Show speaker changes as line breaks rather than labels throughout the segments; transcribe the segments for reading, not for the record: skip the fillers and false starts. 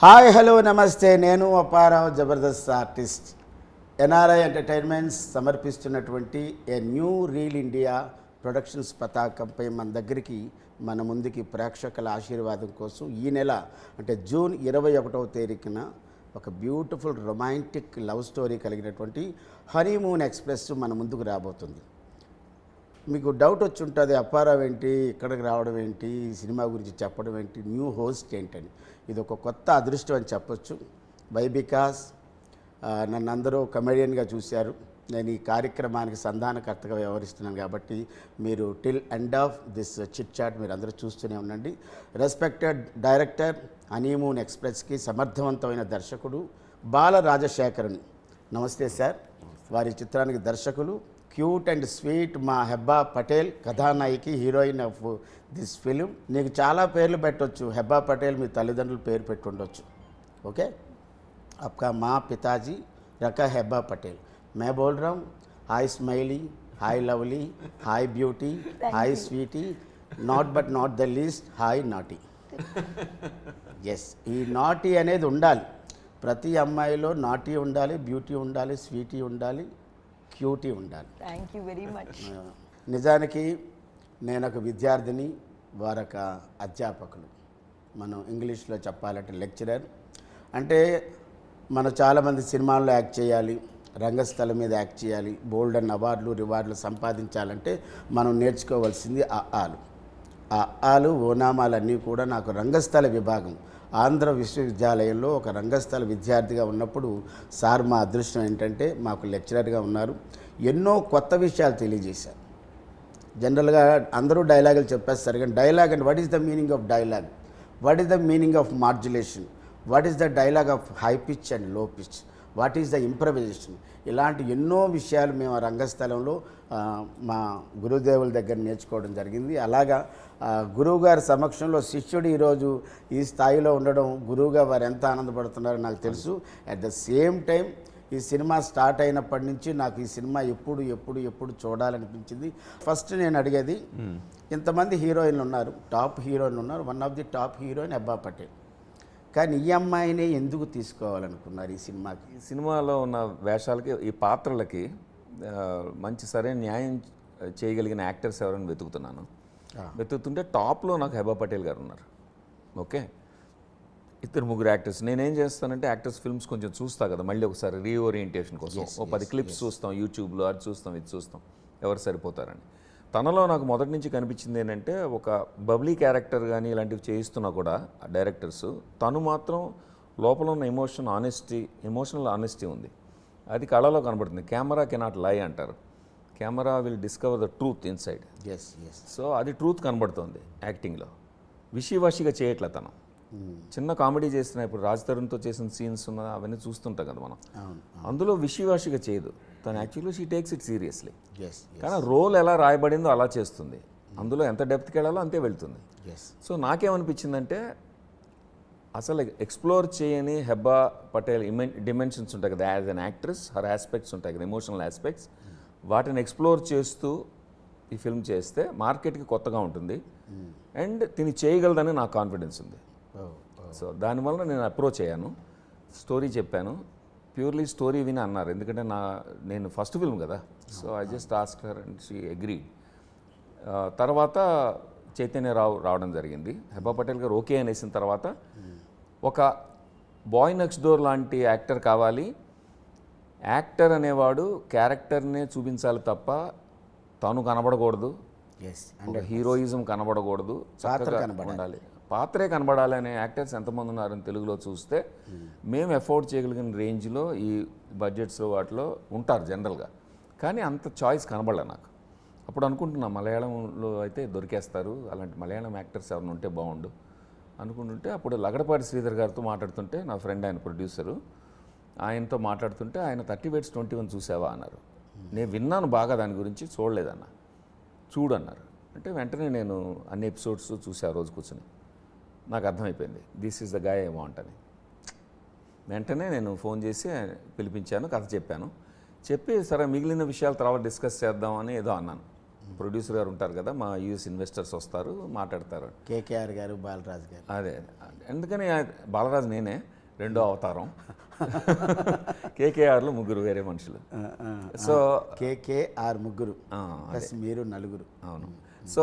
Hi hello నమస్తే, నేను Apparao Jabardasth artist. NRI entertainments సమర్పిస్తున్నటువంటి a new reel India productions పతాకంపై మన ముందుకి ప్రేక్షకుల ఆశీర్వాదం కోసం ఈ నెల అంటే జూన్ 21వ తేదీన ఒక బ్యూటిఫుల్ రొమాంటిక్ లవ్ స్టోరీ కలిగినటువంటి హనీమూన్ ఎక్స్ప్రెస్ మన ముందుకు రాబోతుంది. మీకు డౌట్ వచ్చి ఉంటుంది, అప్పారావు ఏంటి ఇక్కడికి రావడం ఏంటి, ఈ సినిమా గురించి చెప్పడం ఏంటి, న్యూ హోస్ట్ ఏంటని. ఇది ఒక కొత్త అదృష్టం అని చెప్పొచ్చు. బికాస్ నన్ను అందరూ కమెడియన్గా చూశారు. నేను ఈ కార్యక్రమానికి సంధానకర్తగా వ్యవహరిస్తున్నాను కాబట్టి మీరు till end of this chit chat మీరు అందరూ చూస్తూనే ఉండండి. రెస్పెక్టెడ్ డైరెక్టర్, హనీమూన్ ఎక్స్ప్రెస్కి సమర్థవంతమైన దర్శకుడు బాల రాజశేఖరన్. నమస్తే సార్. వారి చిత్రానికి దర్శకులు క్యూట్ అండ్ స్వీట్ మా హెబ్బా పటేల్, కథానాయికి, హీరోయిన్ ఆఫ్ దిస్ ఫిలిం. నీకు చాలా పేర్లు పెట్టవచ్చు. హెబ్బా పటేల్ మీ తల్లిదండ్రులు పేరు పెట్టుండొచ్చు. ఓకే, आपका माँ पिताजी रखा हेब्बा पटेल. मैं बोल रहा हूँ hi smiley, hi lovely, hi beauty, hi sweetie, not but not the least hi naughty. Yes, ఈ నాటీ అనేది ఉండాలి. ప్రతి అమ్మాయిలో నాటీ ఉండాలి, బ్యూటీ ఉండాలి, స్వీటీ ఉండాలి, క్యూటీ ఉండాలి.
Thank you very much.
నిజానికి నేను ఒక విద్యార్థిని, వారొక అధ్యాపకులు. మనం ఇంగ్లీష్లో చెప్పాలంటే లెక్చరర్. అంటే మనం చాలామంది సినిమాల్లో యాక్ట్ చేయాలి, రంగస్థలం మీద యాక్ట్ చేయాలి, బోల్డ్ అండ్ అవార్డులు రివార్డులు సంపాదించాలంటే మనం నేర్చుకోవాల్సింది ఆలు ఓనామాలన్నీ కూడా. నాకు రంగస్థల విభాగం ఆంధ్ర విశ్వవిద్యాలయంలో ఒక రంగస్థల విద్యార్థిగా ఉన్నప్పుడు సార్ మా అదృష్టం ఏంటంటే మాకు లెక్చరర్గా ఉన్నారు. ఎన్నో కొత్త విషయాలు తెలియజేశారు. జనరల్గా అందరూ డైలాగులు చెప్పేస్తారు, కానీ dialogue and what is the meaning of dialogue, what is the meaning of modulation, what is the dialogue of high pitch and low pitch, what is the improvisation, ఇలాంటి ఎన్నో విషయాలు మేము ఆ రంగస్థలంలో మా గురుదేవుల దగ్గర నేర్చుకోవడం జరిగింది. అలాగా గురువుగారి సమక్షంలో శిష్యుడు ఈరోజు ఈ స్థాయిలో ఉండడం, గురువుగా వారు ఎంత ఆనందపడుతున్నారో నాకు తెలుసు. అట్ ద సేమ్ టైం ఈ సినిమా స్టార్ట్ అయినప్పటి నుంచి నాకు ఈ సినిమా ఎప్పుడు ఎప్పుడు ఎప్పుడు చూడాలనిపించింది. ఫస్ట్ నేను అడిగేది, ఇంతమంది హీరోయిన్లు ఉన్నారు, టాప్ హీరోయిన్లు ఉన్నారు, one of the top heroine Hebah Patel, కానీ ఈ అమ్మాయినే ఎందుకు తీసుకోవాలనుకున్నారు ఈ సినిమాకి?
ఈ సినిమాలో ఉన్న వేషాలకి, ఈ పాత్రలకి మంచి సరైన న్యాయం చేయగలిగిన యాక్టర్స్ ఎవరైనా వెతుకుతున్నాను. వెతుకుతుంటే టాప్లో నాకు హెబ్బా పటేల్ గారు ఉన్నారు. ఓకే, ఇద్దరు ముగ్గురు యాక్టర్స్. నేనేం చేస్తానంటే యాక్టర్స్ ఫిల్మ్స్ కొంచెం చూస్తా కదా, మళ్ళీ ఒకసారి రీఓరియంటేషన్ కోసం ఓ 10 క్లిప్స్ చూస్తాం యూట్యూబ్లో, అది చూస్తాం ఇది చూస్తాం ఎవరు సరిపోతారని. తనలో నాకు మొదటి నుంచి కనిపించింది ఏంటంటే, ఒక బబ్లీ క్యారెక్టర్ కానీ ఇలాంటివి చేయిస్తున్నా కూడా డైరెక్టర్స్, తను మాత్రం లోపల ఉన్న ఎమోషనల్ ఆనెస్టీ ఉంది, అది కళలో కనబడుతుంది. కెమెరా కెనాట్ లై అంటారు, camera will discover the truth inside. So అది ట్రూత్ కనబడుతుంది యాక్టింగ్లో. విషివాషిగా చేయట్లే తను. చిన్న కామెడీ చేస్తున్నా, ఇప్పుడు రాజ్ తరుణ్తో చేసిన సీన్స్ ఉన్న అవన్నీ చూస్తుంటాం కదా మనం, అందులో విషివాషిగా చేయదు తను. Actually she takes it seriously. కానీ రోల్ ఎలా రాయబడిందో అలా చేస్తుంది, అందులో ఎంత డెప్త్కి వెళ్ళాలో అంతే వెళ్తుంది. సో నాకేమనిపించిందంటే, అసలు ఎక్స్ప్లోర్ చేయని హెబ్బా పటేల్ డిమెన్షన్స్ ఉంటాయి కదా as an actress, her aspects ఉంటాయి కదా, ఎమోషనల్ ఆస్పెక్ట్స్, వాటిని ఎక్స్ప్లోర్ చేస్తూ ఈ ఫిల్మ్ చేస్తే మార్కెట్కి కొత్తగా ఉంటుంది అండ్ తిని చేయగలదని నాకు కాన్ఫిడెన్స్ ఉంది. సో దానివల్ల నేను అప్రోచ్ అయ్యాను, స్టోరీ చెప్పాను. ప్యూర్లీ స్టోరీ విని అన్నారు, ఎందుకంటే నేను ఫస్ట్ ఫిల్మ్ కదా. So I just ask her and she agreed. తర్వాత చైతన్యరావు రావడం జరిగింది. హెబ్బా పటేల్ గారు ఓకే అనేసిన తర్వాత, ఒక బాయ్ నెక్స్ట్ డోర్ లాంటి యాక్టర్ కావాలి. యాక్టర్ అనేవాడు క్యారెక్టర్నే చూపించాలి తప్ప తను కనబడకూడదు, హీరోయిజం కనబడకూడదు, ఉండాలి, పాత్రే కనబడాలి అనే యాక్టర్స్ ఎంతమంది ఉన్నారని తెలుగులో చూస్తే మేము ఎఫోర్డ్ చేయగలిగిన రేంజ్లో ఈ బడ్జెట్స్లో వాటిలో ఉంటారు జనరల్గా. కానీ అంత చాయిస్ కనబడలే నాకు. అప్పుడు అనుకుంటున్నా మలయాళంలో అయితే దొరికేస్తారు, అలాంటి మలయాళం యాక్టర్స్ ఎవరైనా ఉంటే బాగుండు అనుకుంటుంటే, అప్పుడు లగడపాటి శ్రీధర్ గారితో మాట్లాడుతుంటే, నా ఫ్రెండ్ ఆయన ప్రొడ్యూసరు, ఆయనతో మాట్లాడుతుంటే ఆయన 30 Weights 21 చూసావా అన్నారు. నేను విన్నాను బాగా దాని గురించి, చూడలేదన్న, చూడన్నారు. అంటే వెంటనే నేను అన్ని ఎపిసోడ్స్ చూసా రోజు కూర్చొని. నాకు అర్థమైపోయింది this is the guy I want అని. వెంటనే నేను ఫోన్ చేసి పిలిపించాను, కథ చెప్పాను. చెప్పి సరే మిగిలిన విషయాలు తర్వాత డిస్కస్ చేద్దామని ఏదో అన్నాను. ప్రొడ్యూసర్ గారు ఉంటారు కదా, మా యూఎస్ ఇన్వెస్టర్స్ వస్తారు మాట్లాడతారు.
కేకేఆర్ గారు, బాలరాజు గారు.
అదే ఎందుకని బాలరాజు నేనే రెండో అవతారం. కేకేఆర్లో ముగ్గురు వేరే మనుషులు. సో
కేకేఆర్ ముగ్గురు ప్లస్ మీరు నలుగురు.
అవును. సో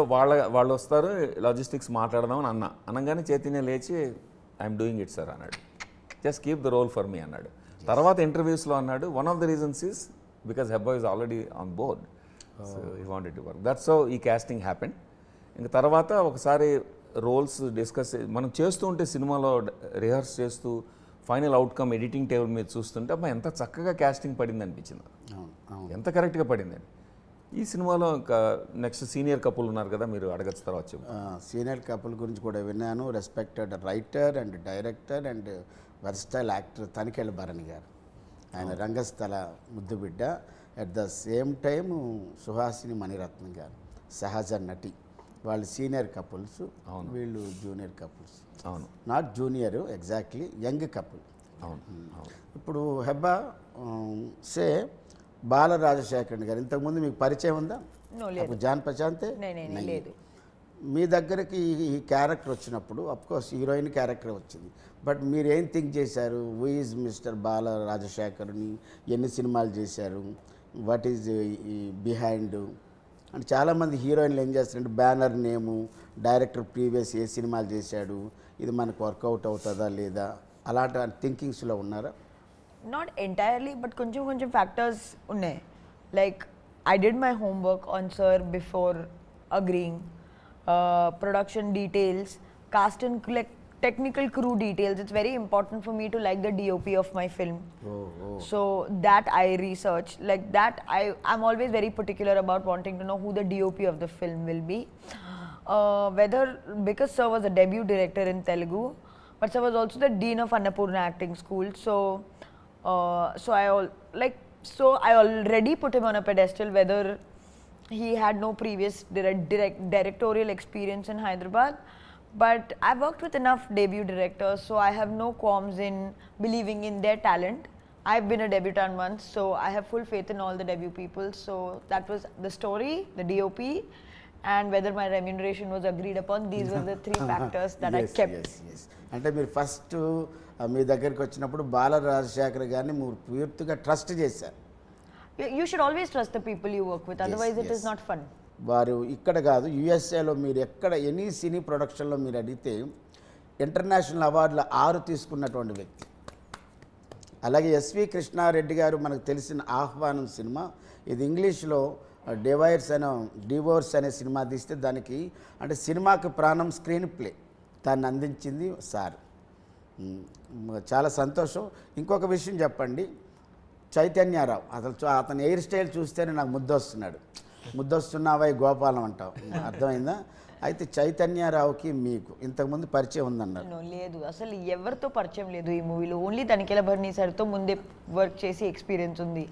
వాళ్ళు వస్తారు, లాజిస్టిక్స్ మాట్లాడదామని అనగానే చైతన్య లేచి ఐఎమ్ డూయింగ్ ఇట్ సార్ అన్నాడు. Just keep the role for me అన్నాడు. తర్వాత ఇంటర్వ్యూస్లో అన్నాడు, one of the reasons is because Hebah is already on board, so he wanted to work. That's how ఈ కాస్టింగ్ హ్యాపెన్. ఇంక తర్వాత ఒకసారి రోల్స్ డిస్కస్ మనం చేస్తూ ఉంటే సినిమాలో రిహర్స్ చేస్తూ ఫైనల్ అవుట్కమ్ ఎడిటింగ్ టేబుల్ మీద చూస్తుంటే అబ్బా ఎంత చక్కగా కాస్టింగ్ పడింది అనిపించింది, ఎంత కరెక్ట్గా పడింది. ఈ సినిమాలో ఇంకా నెక్స్ట్ సీనియర్ కపుల్ ఉన్నారు కదా, మీరు అడగచ్చు తర్వాత.
సీనియర్ కపుల్ గురించి కూడా విన్నాను. Respected writer and director and versatile actor Tanikella Bharani garu. ఆయన రంగస్థల ముద్దుబిడ్డ. At the same time Suhasini Maniratnam garu సహజ నటి. వాళ్ళు సీనియర్ కపుల్స్, వీళ్ళు జూనియర్ కపుల్స్.
అవును,
not junior, exactly young couple.
అవును.
ఇప్పుడు హెబ్బా సే బాల రాజశేఖర్ గారు ఇంతకుముందు మీకు పరిచయం ఉందా? జాన్ ప్రశాంతే
లేదు.
మీ దగ్గరికి ఈ క్యారెక్టర్ వచ్చినప్పుడు అఫ్కోర్స్ హీరోయిన్ క్యారెక్టర్ వచ్చింది, బట్ మీరు ఏం థింక్ చేశారు? హూ ఈజ్ మిస్టర్ బాల రాజశేఖర్ని, ఎన్ని సినిమాలు చేశారు, వాట్ ఈజ్ బిహైండ్? అంటే చాలామంది హీరోయిన్లు ఏం చేస్తారంటే బ్యానర్ నేము, డైరెక్టర్ ప్రీవియస్ ఏ సినిమాలు చేశాడు, ఇది మనకు వర్కౌట్ అవుతుందా లేదా, అలాంటి థింకింగ్స్లో ఉన్నారా?
Not entirely, but కొంచెం factors ఉన్నాయి. Like I did my homework on sir before agreeing. Production details, cast and technical crew details. It's very important for me to like the DOP of my film. So that I research. Like that I'm always very particular about wanting to know who the DOP of the film will be. Whether because sir was a debut director in Telugu, but sir was also the dean of Annapurna Acting School. So I already put him on a pedestal, whether he had no previous directorial experience in Hyderabad. But I've worked with enough debut directors, so I have no qualms in believing in their talent. I've been a debutant once, so I have full faith in all the debut people. So that was the story, the DOP, and whether my remuneration was agreed upon. These were the three factors that I kept.
Yes. అంటే మీరు first మీ దగ్గరికి వచ్చినప్పుడు బాల రాజశేఖర్ గారిని మీరు పూర్తిగా trust చేశారు.
You should always trust the people you work with, otherwise it is not fun.
వారు ఇక్కడ కాదు, యుఎస్ఏలో మీరు ఎక్కడ ఎనీ సినీ ప్రొడక్షన్లో మీరు అడిగితే ఇంటర్నేషనల్ అవార్డుల 6 తీసుకున్నటువంటి వ్యక్తి. అలాగే ఎస్వి కృష్ణారెడ్డి గారు మనకు తెలిసిన ఆహ్వానం సినిమా, ఇది ఇంగ్లీష్లో డివోర్స్ అనే సినిమా తీస్తే దానికి అంటే సినిమాకి ప్రాణం స్క్రీన్ ప్లే దాన్ని అందించింది సార్. చాలా సంతోషం. ఇంకొక విషయం చెప్పండి, చైతన్యరావు అతని హెయిర్ స్టైల్ చూస్తేనే నాకు ముద్దొస్తున్నావా గోపాలం అంటావు, అర్థమైందా? అయితే చైతన్యరావుకి మీకు ఇంతకుముందు పరిచయం ఉందన్నారు.
లేదు, అసలు ఎవరితో పరిచయం లేదు ఈ మూవీలో. ఓన్లీ తనికెళ్ళ భరణి సార్తో ముందే వర్క్ చేసి ఎక్స్పీరియన్స్ ఉంది.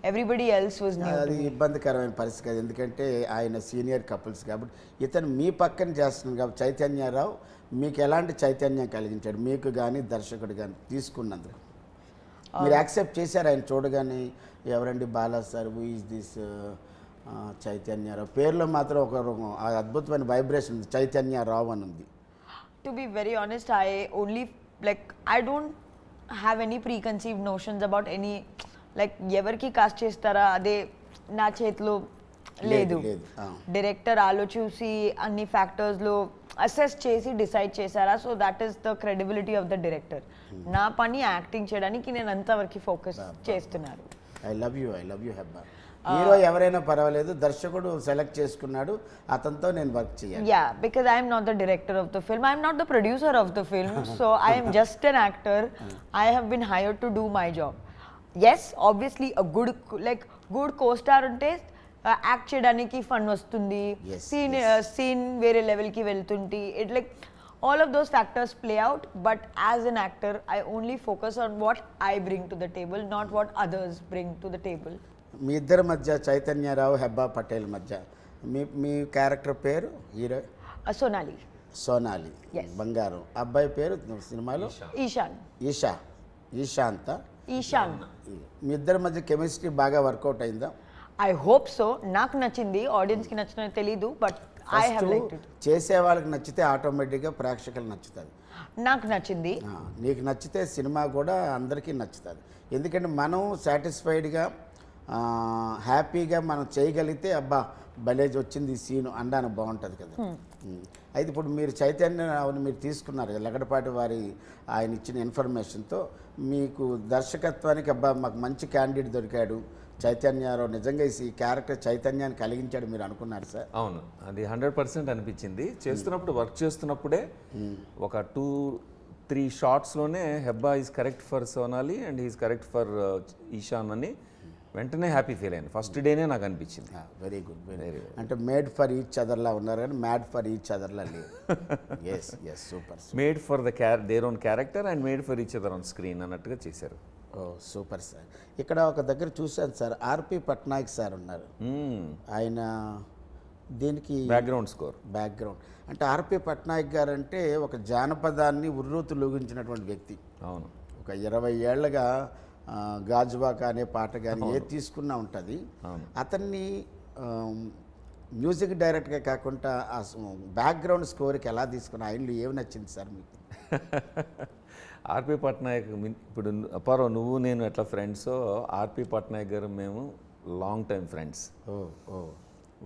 Everybody else was new.
అది ఇబ్బందికరమైన పరిస్థితి కాదు, ఎందుకంటే ఆయన సీనియర్ కపుల్స్ కాబట్టి. ఇతను మీ పక్కన చేస్తున్నాడు కాబట్టి చైతన్యరావు మీకు ఎలాంటి చైతన్యం కలిగించాడు, మీకు కానీ దర్శకుడు కానీ తీసుకున్నందుకు మీరు యాక్సెప్ట్ చేశారు? ఆయన చూడగానే ఎవరండి Bala sir, who is this Chaitanya Rao, పేరులో మాత్రం ఒక అద్భుతమైన వైబ్రేషన్ ఉంది, చైతన్యరావు అని ఉంది.
To be very honest, I don't have any preconceived notions about any, ఎవరికి కాస్ట్ చేస్తారా అదే నా చేతిలో లేదు. డైరెక్టర్ ఆలోచించి అన్ని ఫ్యాక్టర్స్లో అసెస్ చేసి డిసైడ్ చేశారా, so that is the credibility of the director. నా పని యాక్టింగ్ చేయడానికి నేను అంతవరకు ఫోకస్ చేస్తున్నాను.
I love you Hebba. Hero ఎవరైనా పర్వాలేదు, దర్శకుడు సెలెక్ట్ చేసుకున్నాడు, అతనితో నేను వర్క్ చేయాలి.
Yeah, because I am not the director of the film, I am not the producer of the film, so I am just an actor. I have been hired to do my job. Yes, obviously a good co-star ఉంటే act చేయడానికి fun వస్తుంది, scene వేరే లెవెల్కి వెళ్తుంటే it all of those factors play out, but as an actor I only focus on what I bring to the table, not what others bring to the table.
మీ ఇద్దరి మధ్య చైతన్యరావు హెబ్బా పటేల్ మధ్య మీ character పేరు hero? Sonali బంగారం. అబ్బాయి పేరు సినిమాలో
ఈశాన్.
మీ ఇద్దరి మధ్య కెమిస్ట్రీ బాగా వర్కౌట్ అయిందా?
I hope so. నాకు నచ్చింది, ఆడియన్స్కి నచ్చిన తెలీదు, but I have liked it.
చేసే వాళ్ళకి నచ్చితే ఆటోమేటిక్గా ప్రేక్షకులు నచ్చుతుంది.
నాకు నచ్చింది.
నీకు నచ్చితే సినిమా కూడా అందరికీ నచ్చుతుంది. ఎందుకంటే మనం సాటిస్ఫైడ్గా హ్యాపీగా మనం చేయగలిగితే అబ్బా భలేజ్ వచ్చింది ఈ సీను అనడానికి బాగుంటుంది కదా. అయితే ఇప్పుడు మీరు చైతన్య మీరు తీసుకున్నారు లగడపాటి వారి ఆయన ఇచ్చిన ఇన్ఫర్మేషన్తో మీకు దర్శకత్వానికి అబ్బా మాకు మంచి క్యాండిడేట్ దొరికాడు చైతన్యరావు, నిజంగా ఈ క్యారెక్టర్ చైతన్యాన్ని కలిగించాడు మీరు అనుకున్నారు సార్?
అవును, అది 100% అనిపించింది. చేస్తున్నప్పుడు వర్క్ చేస్తున్నప్పుడే ఒక 2-3 షార్ట్స్లోనే Hebba is correct for Sonali and is correct for Eshan అని వెంటనే హ్యాపీ ఫీల్ అయ్యాను. ఫస్ట్ డేనే నాకు అనిపించింది.
Very good, very good. అంటే మేడ్ ఫర్ ఈచ్ అదర్లా ఉన్నారు కానీ మ్యాడ్ ఫర్ ఈచ్ అదర్లా లేదు. Yes yes, super.
Made for the their own character and made for each other on screen అన్నట్టుగా చేశారు.
Oh super sir. ఇక్కడ ఒక దగ్గర చూశాను సార్, ఆర్పి పట్నాయక్ సార్ ఉన్నారు. ఆయన దీనికి
బ్యాక్గ్రౌండ్ స్కోర్.
బ్యాక్గ్రౌండ్ అంటే ఆర్పి పట్నాయక్ గారు అంటే ఒక జానపదాన్ని ఉర్రూతులూగించినటువంటి వ్యక్తి.
అవును,
ఒక 20 ఏళ్ళగా గాజువాక అనే పాట కానీ ఏది తీసుకున్నా ఉంటుంది. అతన్ని మ్యూజిక్ డైరెక్ట్గా కాకుండా ఆ బ్యాక్గ్రౌండ్ స్కోర్కి ఎలా తీసుకున్నా ఆయనలో ఏమి నచ్చింది సార్ మీకు?
ఆర్పి పట్నాయక్ ఇప్పుడు అపారో నువ్వు నేను ఎట్లా ఫ్రెండ్సో, ఆర్పి పట్నాయక్ గారు మేము లాంగ్ టైం ఫ్రెండ్స్.
ఓ ఓ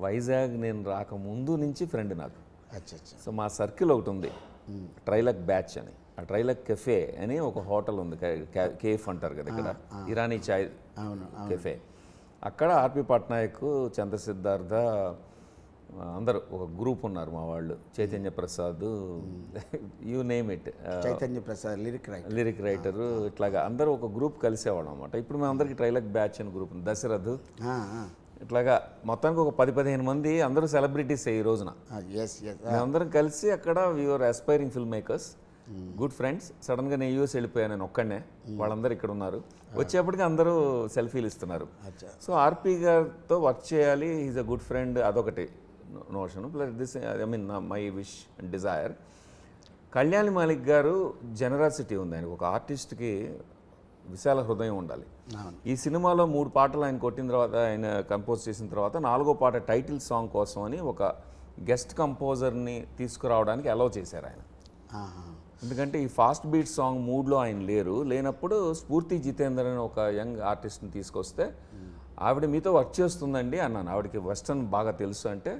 వైజాగ్ నేను రాకముందు నుంచి ఫ్రెండ్ నాకు.
అచ్చా.
సో మా సర్కిల్ ఒకటి ఉంది, ట్రైలక్ బ్యాచ్ అని. ఆ ట్రైలక్ కెఫే అని ఒక హోటల్ ఉంది, కేఫ్ అంటారు కదా ఇక్కడ, ఇరానీ చాయ్ కెఫే. అక్కడ ఆర్పి పట్నాయక్, చంద్ర సిద్ధార్థ అందరూ ఒక గ్రూప్ ఉన్నారు మా వాళ్ళు. Chaitanya Prasad, you name it,
Chaitanya Prasad
lyric writer, ఇట్లాగా అందరూ ఒక గ్రూప్ కలిసేవాళ్ళం అనమాట. ఇప్పుడు మేమందరికి ట్రైలక్ బ్యాచ్ అని గ్రూప్ ఉంది, దశరథ్, ఇట్లాగా మొత్తానికి ఒక 10-15 మంది అందరూ సెలబ్రిటీస్ ఈ రోజున. మేమందరం కలిసి అక్కడ we're aspiring film makers, good friends. సడన్గా నేను యూఎస్ వెళ్ళిపోయాను, నేను ఒక్కడనే, వాళ్ళందరూ ఇక్కడ ఉన్నారు. వచ్చేప్పటికి అందరూ సెల్ఫీలు ఇస్తున్నారు. సో ఆర్పి గారితో వర్క్ చేయాలి, ఈజ్ అ గుడ్ ఫ్రెండ్, అదొకటి notion. Plus this I mean my wish and Dzire. Kalyan Malik గారు జనరాసిటీ ఉంది ఆయనకు. ఒక ఆర్టిస్ట్కి విశాల హృదయం ఉండాలి. ఈ సినిమాలో 3 పాటలు ఆయన కొట్టిన తర్వాత, ఆయన కంపోజ్ చేసిన తర్వాత 4వ పాట టైటిల్ సాంగ్ కోసం అని ఒక గెస్ట్ కంపోజర్ని తీసుకురావడానికి అలౌ చేశారు ఆయన. ఎందుకంటే ఈ ఫాస్ట్ బీట్ సాంగ్ మూడ్లో ఆయన లేనప్పుడు స్ఫూర్తి జితేందర్ అని ఒక యంగ్ ఆర్టిస్ట్ని తీసుకొస్తే, ఆవిడ మీతో వర్క్ చేస్తుందండి అన్నాను. ఆవిడకి వెస్టర్న్ బాగా తెలుసు అంటే,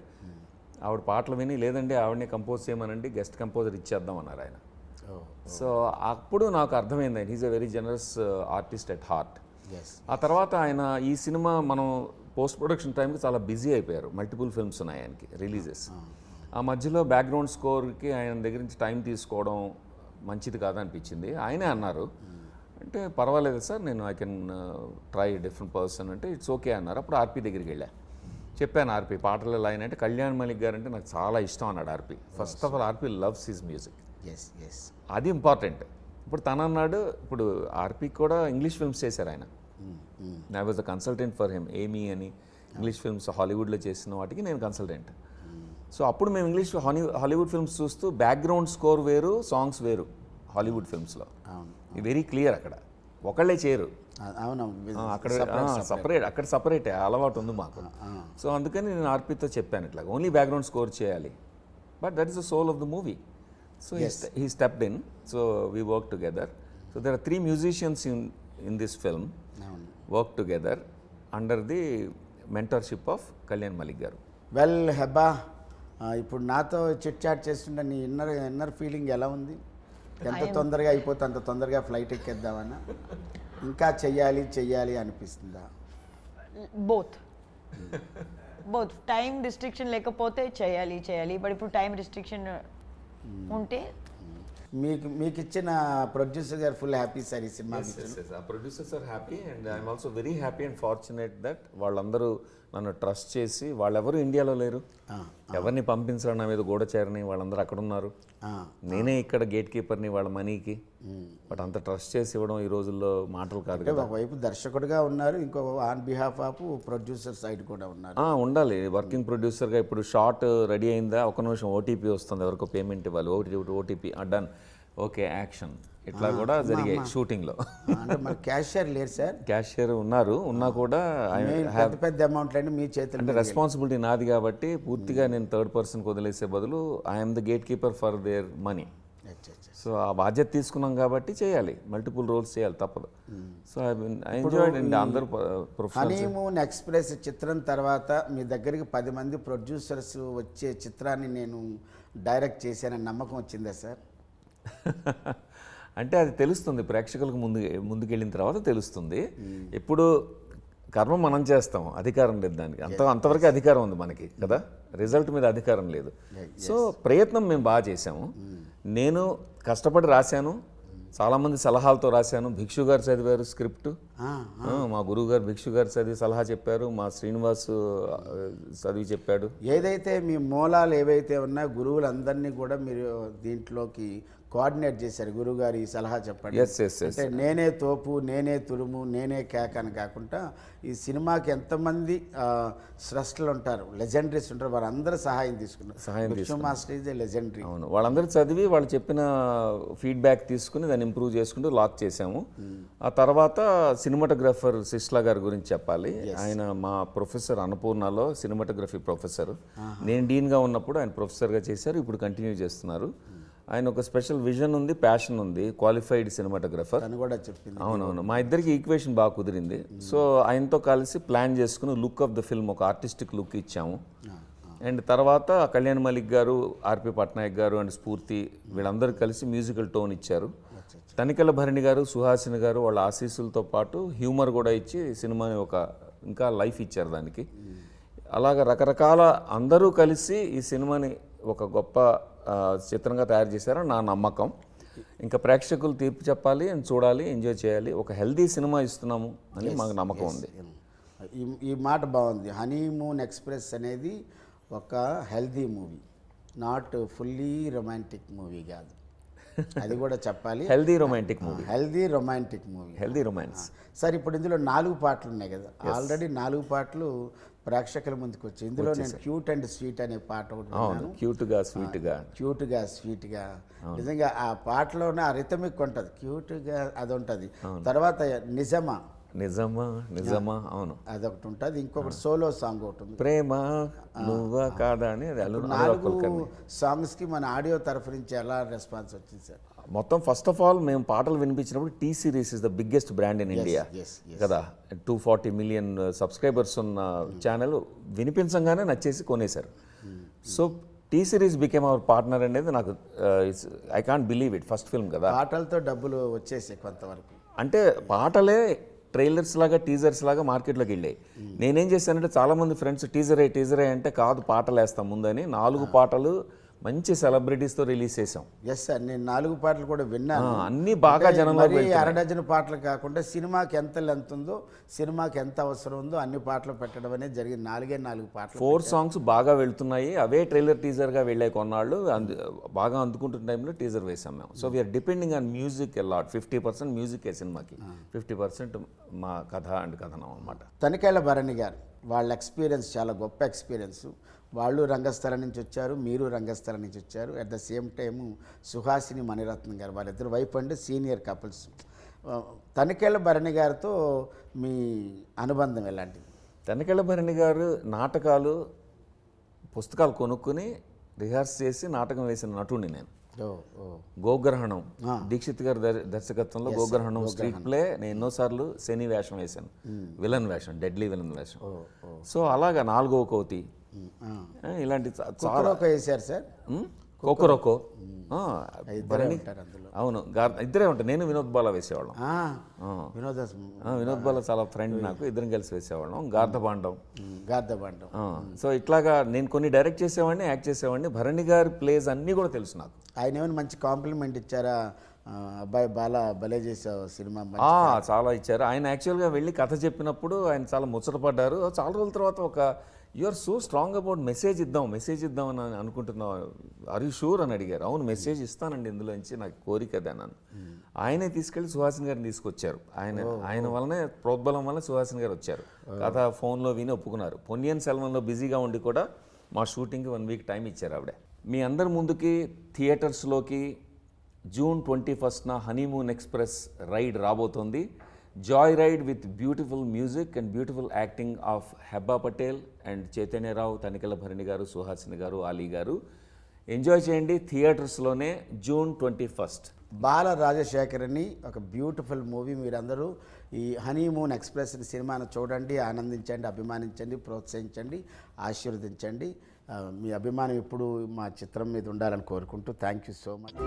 ఆవిడ పాటలు విని లేదండి ఆవిడనే కంపోజ్ చేయమనండి, గెస్ట్ కంపోజర్ ఇచ్చేద్దాం అన్నారు ఆయన. సో అప్పుడు నాకు అర్థమైంది ఆయన is a very generous artist at heart. ఆ తర్వాత ఆయన ఈ సినిమా మనం పోస్ట్ ప్రొడక్షన్ టైంకి చాలా బిజీ అయిపోయారు, మల్టిపుల్ ఫిల్మ్స్ ఉన్నాయి ఆయనకి రిలీజెస్. ఆ మధ్యలో బ్యాక్గ్రౌండ్ స్కోర్కి ఆయన దగ్గర నుంచి టైం తీసుకోవడం మంచిది కాదనిపించింది. ఆయనే అన్నారు, అంటే పర్వాలేదు సార్, నేను I can try different person అంటే ఇట్స్ ఓకే అన్నారు. అప్పుడు ఆర్పి దగ్గరికి వెళ్ళా, చెప్పాను ఆర్పి పాటల లైన్ అంటే కళ్యాణ్ మాలిక్ గారు అంటే నాకు చాలా ఇష్టం అన్నాడు RP. First of all RP loves his music, అది ఇంపార్టెంట్. ఇప్పుడు తను అన్నాడు, ఇప్పుడు ఆర్పి కూడా ఇంగ్లీష్ ఫిల్మ్స్ చేశారు ఆయన. I was the consultant for him, ఏమీ అని ఇంగ్లీష్ ఫిల్మ్స్ హాలీవుడ్లో చేసిన వాటికి నేను కన్సల్టెంట్. సో అప్పుడు మేము ఇంగ్లీష్ హాలీవుడ్ ఫిల్మ్స్ చూస్తూ బ్యాక్గ్రౌండ్ స్కోర్ వేరు, సాంగ్స్ వేరు హాలీవుడ్ ఫిల్మ్స్లో. వెరీ క్లియర్, అక్కడ ఒకళ్ళే చేయరు, అక్కడ సపరేట్, అక్కడ సపరేటే అలవాటు ఉంది మాకు. సో అందుకని నేను ఆర్పితో చెప్పాను ఇట్లా ఓన్లీ బ్యాక్గ్రౌండ్ స్కోర్ చేయాలి, but that is the soul of the movie. So he stepped in, so we worked together. So there are 3 musicians in this film work together under the mentorship of Kalyan Malik garu.
Well, Hebah, ఇప్పుడు నాతో chit chat చేస్తుంటే నీ inner feeling ఎలా ఉంది? ఎంత తొందరగా అయిపోతే అంత తొందరగా ఫ్లైట్ ఎక్కేద్దామన్నా, ఇంకా చెయ్యాలి అనిపిస్తుందా?
బోత్ టైం రిస్ట్రిక్షన్ లేకపోతే చేయాలి, బట్ ఇప్పుడు టైం రిస్ట్రిక్షన్ ఉంటే.
మీకు ఇచ్చిన producer garu full happy sir ఈ సినిమా?
Producers are happy and I'm also very happy and fortunate that వాళ్ళందరూ నన్ను ట్రస్ట్ చేసి, వాళ్ళెవరు ఇండియాలో లేరు, ఎవరిని పంపించడం నా మీద గూఢచారిని, వాళ్ళందరూ అక్కడ ఉన్నారు, నేనే ఇక్కడ గేట్ కీపర్ని వాళ్ళ మనీకి. బట్ అంత ట్రస్ట్ చేసి ఇవ్వడం ఈ రోజుల్లో మాటలు కాదు.
ఒకవైపు దర్శకుడిగా ఉన్నారు, ఇంకో on behalf of producer side కూడా ఉన్నారు.
ఉండాలి వర్కింగ్ ప్రొడ్యూసర్గా. ఇప్పుడు షార్ట్ రెడీ అయిందా, ఒక నిమిషం ఓటీపీ వస్తుంది, ఎవరికో పేమెంట్ ఇవ్వాలి, ఓటీపీ డన్, ఓకే యాక్షన్, ఇట్లా కూడా జరిగాయి షూటింగ్లో.
అంటే మన క్యాషియర్ లేరు సార్,
క్యాషియర్ ఉన్నా కూడా
పెద్ద పెద్ద అమౌంట్లన్నీ మీ చేతులు
అంటే రెస్పాన్సిబిలిటీ నాది కాబట్టి పూర్తిగా నేను థర్డ్ పర్సన్కి వదిలేసే బదులు I'm the gate keeper for their money. So ఆ బాధ్యత తీసుకున్నాం కాబట్టి చేయాలి, మల్టిపుల్ రోల్స్ చేయాలి, తప్పదు. సో ఐ ఎంజాయ్డ్ అండి. అందరూ ప్రొఫెషనల్.
హనీమూన్ ఎక్స్ప్రెస్ చిత్రం తర్వాత మీ దగ్గరికి 10 మంది ప్రొడ్యూసర్స్ వచ్చే చిత్రాన్ని నేను డైరెక్ట్ చేశానని నమ్మకం వచ్చిందా సార్?
అంటే అది తెలుస్తుంది ప్రేక్షకులకు, ముందుకెళ్ళిన తర్వాత తెలుస్తుంది. ఎప్పుడు కర్మ మనం చేస్తాం, అధికారం లేదు దానికి. అంతవరకు అధికారం ఉంది మనకి కదా, రిజల్ట్ మీద అధికారం లేదు. సో ప్రయత్నం మేము బాగా చేసాము. నేను కష్టపడి రాశాను, చాలామంది సలహాలతో రాశాను. భిక్షు గారు చదివారు స్క్రిప్ట్, మా గురువు గారు భిక్షు గారు చదివి సలహా చెప్పారు, మా శ్రీనివాస్ చదివి చెప్పాడు.
ఏదైతే మీ మూలాలు ఏవైతే ఉన్నాయో గురువులందరినీ కూడా మీరు దీంట్లోకి కోఆర్డినేట్ చేశారు. గురువుగారు ఈ సలహా చెప్పండి, అంటే నేనే తోపు, నేనే తురుము, నేనే కేక అని కాకుండా ఈ సినిమాకి ఎంతమంది స్రష్టలు ఉంటారు, లెజెండరీస్ ఉంటారు, వారందరూ సహాయం తీసుకున్నారు. Master is a legendary.
అవును, వాళ్ళందరూ చదివి వాళ్ళు చెప్పిన ఫీడ్బ్యాక్ తీసుకుని దాన్ని ఇంప్రూవ్ చేసుకుంటూ లాక్ చేసాము. ఆ తర్వాత సినిమాటోగ్రాఫర్ సిస్లా గారి గురించి చెప్పాలి. ఆయన మా ప్రొఫెసర్ అన్నపూర్ణలో సినిమాటోగ్రఫీ ప్రొఫెసర్. నేను డీన్గా ఉన్నప్పుడు ఆయన ప్రొఫెసర్గా చేశారు, ఇప్పుడు కంటిన్యూ చేస్తున్నారు. ఆయన ఒక స్పెషల్ విజన్ ఉంది, ప్యాషన్ ఉంది, క్వాలిఫైడ్ సినిమాటోగ్రఫర్
అని కూడా చెప్పింది.
అవునవును, మా ఇద్దరికి ఈక్వేషన్ బాగా కుదిరింది. సో ఆయనతో కలిసి ప్లాన్ చేసుకుని లుక్ ఆఫ్ ద ఫిల్మ్, ఒక ఆర్టిస్టిక్ లుక్ ఇచ్చాము. అండ్ తర్వాత కళ్యాణ్ మలిక్ గారు, ఆర్పి పట్నాయక్ గారు అండ్ స్ఫూర్తి వీళ్ళందరూ కలిసి మ్యూజికల్ టోన్ ఇచ్చారు. తనికెళ్ళ భరణి గారు, సుహాసిని గారు వాళ్ళ ఆశీస్సులతో పాటు హ్యూమర్ కూడా ఇచ్చి సినిమాని ఒక ఇంకా లైఫ్ ఇచ్చారు దానికి. అలాగ రకరకాల అందరూ కలిసి ఈ సినిమాని ఒక గొప్ప చిత్రంగా తయారు చేశారని నా నమ్మకం. ఇంకా ప్రేక్షకులు తీర్పు చెప్పాలి, చూడాలి, ఎంజాయ్ చేయాలి. ఒక హెల్దీ సినిమా ఇస్తున్నాము అని మాకు నమ్మకం ఉంది.
ఈ మాట బాగుంది. హనీమూన్ ఎక్స్ప్రెస్ అనేది ఒక healthy movie, not fully romantic movie కాదు, అది కూడా చెప్పాలి.
Healthy romantic movie,
healthy romantic movie,
healthy romance.
Sir ఇప్పుడు ఇందులో 4 పాటలు ఉన్నాయి కదా, ఆల్రెడీ 4 పాటలు ప్రేక్షకుల ముందుకు వచ్చాయి. ఇందులో నేను క్యూట్ అండ్ స్వీట్ అనే పాట ఒకటి విన్నాను.
క్యూట్గా స్వీట్గా,
క్యూట్గా స్వీట్గా. నిజంగా ఆ పాటలోనే ఆ రిథమిక్ ఉంటుంది, క్యూట్గా అది ఉంటుంది. తర్వాత నిజమా నిజమా అవును అదొకటి ఉంటుంది. ఇంకొకటి సోలో సాంగ్ ఒకటి ఉంది, ప్రేమ నువ్వా కాదా అని. 4 సాంగ్స్కి మన ఆడియో తరఫు నుంచి ఎలా రెస్పాన్స్ వచ్చింది సార్?
మొత్తం ఫస్ట్ ఆఫ్ ఆల్ మేము పాటలు వినిపించినప్పుడు T series is the biggest brand in India కదా, 240 మిలియన్ సబ్స్క్రైబర్స్ ఉన్న ఛానల్. వినిపించగానే నచ్చేసి కొనేశారు. So T series became our partner అనేది నాకు I can't believe it. First film కదా,
పాటలతో డబ్బులు వచ్చేసాయి కొంతవరకు.
అంటే పాటలే ట్రైలర్స్ లాగా, టీజర్స్ లాగా మార్కెట్లోకి వెళ్ళాయి. నేనేం చేశానంటే చాలామంది ఫ్రెండ్స్ టీజరే అంటే కాదు, పాటలు వేస్తాం ముందని 4 పాటలు మంచి సెలబ్రిటీస్తో రిలీజ్ చేసాం.
ఎస్ సార్, నేను 4 పాటలు కూడా విన్నాను.
అన్నీ బాగా జనంలో,
1/2 పాటలు కాకుండా సినిమాకి ఎంత లెంత్ ఉందో, సినిమాకి ఎంత అవసరం ఉందో అన్ని పాటలు పెట్టడం అనేది జరిగింది. 4 పాటలు,
4 సాంగ్స్ బాగా వెళ్తున్నాయి. అవే ట్రైలర్ టీజర్గా వెళ్ళే కొన్నాళ్ళు బాగా అందుకుంటున్న టైంలో టీజర్ వేసాం మేము. So we're depending on music a lot. 50% music సినిమాకి, 50% మా కథ అండ్ కథనం అన్నమాట.
తనికెళ్ళ భరణి గారు వాళ్ళ ఎక్స్పీరియన్స్ చాలా గొప్ప ఎక్స్పీరియన్స్. వాళ్ళు రంగస్థలం నుంచి వచ్చారు, మీరు రంగస్థలం నుంచి వచ్చారు. At the same time Suhasini Maniratnam garu, వాళ్ళిద్దరు wife and senior couples. Tanikella Bharani గారితో మీ అనుబంధం ఎలాంటిది?
తనికెళ్ళ భరణి గారు నాటకాలు, పుస్తకాలు కొనుక్కుని రిహార్స్ చేసి నాటకం వేసిన నటుడిని నేను. గోగ్రహణం, దీక్షిత్ గారి దర్శకత్వంలో గోగ్రహణం స్ట్రీట్ ప్లే నేను ఎన్నోసార్లు శని వేషం వేశాను, విలన్ వేషం, డెడ్లీ విలన్ వేషం. సో అలాగా 4వ కోతి ఇలాంటి చాలా
వేశారు సార్.
కోకరోకో అవును, ఇద్దరే ఉంటారు. నేను వినోద్ బాలా వేసేవాళ్ళం. వినోద్ బాలా చాలా ఫ్రెండ్ నాకు, ఇద్దరం కలిసి వేసేవాళ్ళం. గార్ధబాండం. సో ఇట్లాగా నేను కొన్ని డైరెక్ట్ చేసేవాడిని, యాక్ట్ చేసేవాడిని. భరణి గారి ప్లేస్ అన్నీ కూడా తెలుసు నాకు.
ఆయన ఏమైనా మంచి కాంప్లిమెంట్ ఇచ్చారా? అబ్బాయి బాలా భలే చేసావు సినిమా.
చాలా ఇచ్చారు. ఆయన యాక్చువల్గా వెళ్ళి కథ చెప్పినప్పుడు ఆయన చాలా ముచ్చటపడ్డారు. చాలా రోజుల తర్వాత ఒక you are so strong about message ఇద్దాం అని అనుకుంటున్నావు, ఆర్ యూ షూర్ అని అడిగారు. అవును, మెసేజ్ ఇస్తానండి ఇందులోంచి, నాకు కోరిక అదే అన్నాను. ఆయనే తీసుకెళ్ళి సుహాసిని గారిని తీసుకొచ్చారు. ఆయన వల్లనే, ప్రోద్బలం వల్ల సుహాసిని గారు వచ్చారు. కథ ఫోన్లో విని ఒప్పుకున్నారు. పొన్నియిన్ సెల్వన్లో బిజీగా ఉండి కూడా మా షూటింగ్కి 1 వీక్ టైం ఇచ్చారు ఆవిడ. మీ అందరి ముందుకి థియేటర్స్లోకి జూన్ 21న హనీమూన్ ఎక్స్ప్రెస్ రైడ్ రాబోతోంది. Joy ride with beautiful music and beautiful acting of Hebba Patel and Chaitanya Rao, Tanikella Bharani గారు, సుహాసిని గారు, ఆలీ గారు. ఎంజాయ్ చేయండి థియేటర్స్లోనే జూన్ 21.
బాల రాజశేఖర్ని ఒక బ్యూటిఫుల్ మూవీ. మీరందరూ ఈ హనీమూన్ ఎక్స్ప్రెస్ సినిమాను చూడండి, ఆనందించండి, అభిమానించండి, ప్రోత్సహించండి, ఆశీర్వదించండి. మీ అభిమానం ఎప్పుడు మా చిత్రం మీద ఉండాలని కోరుకుంటూ థ్యాంక్ యూ సో మచ్.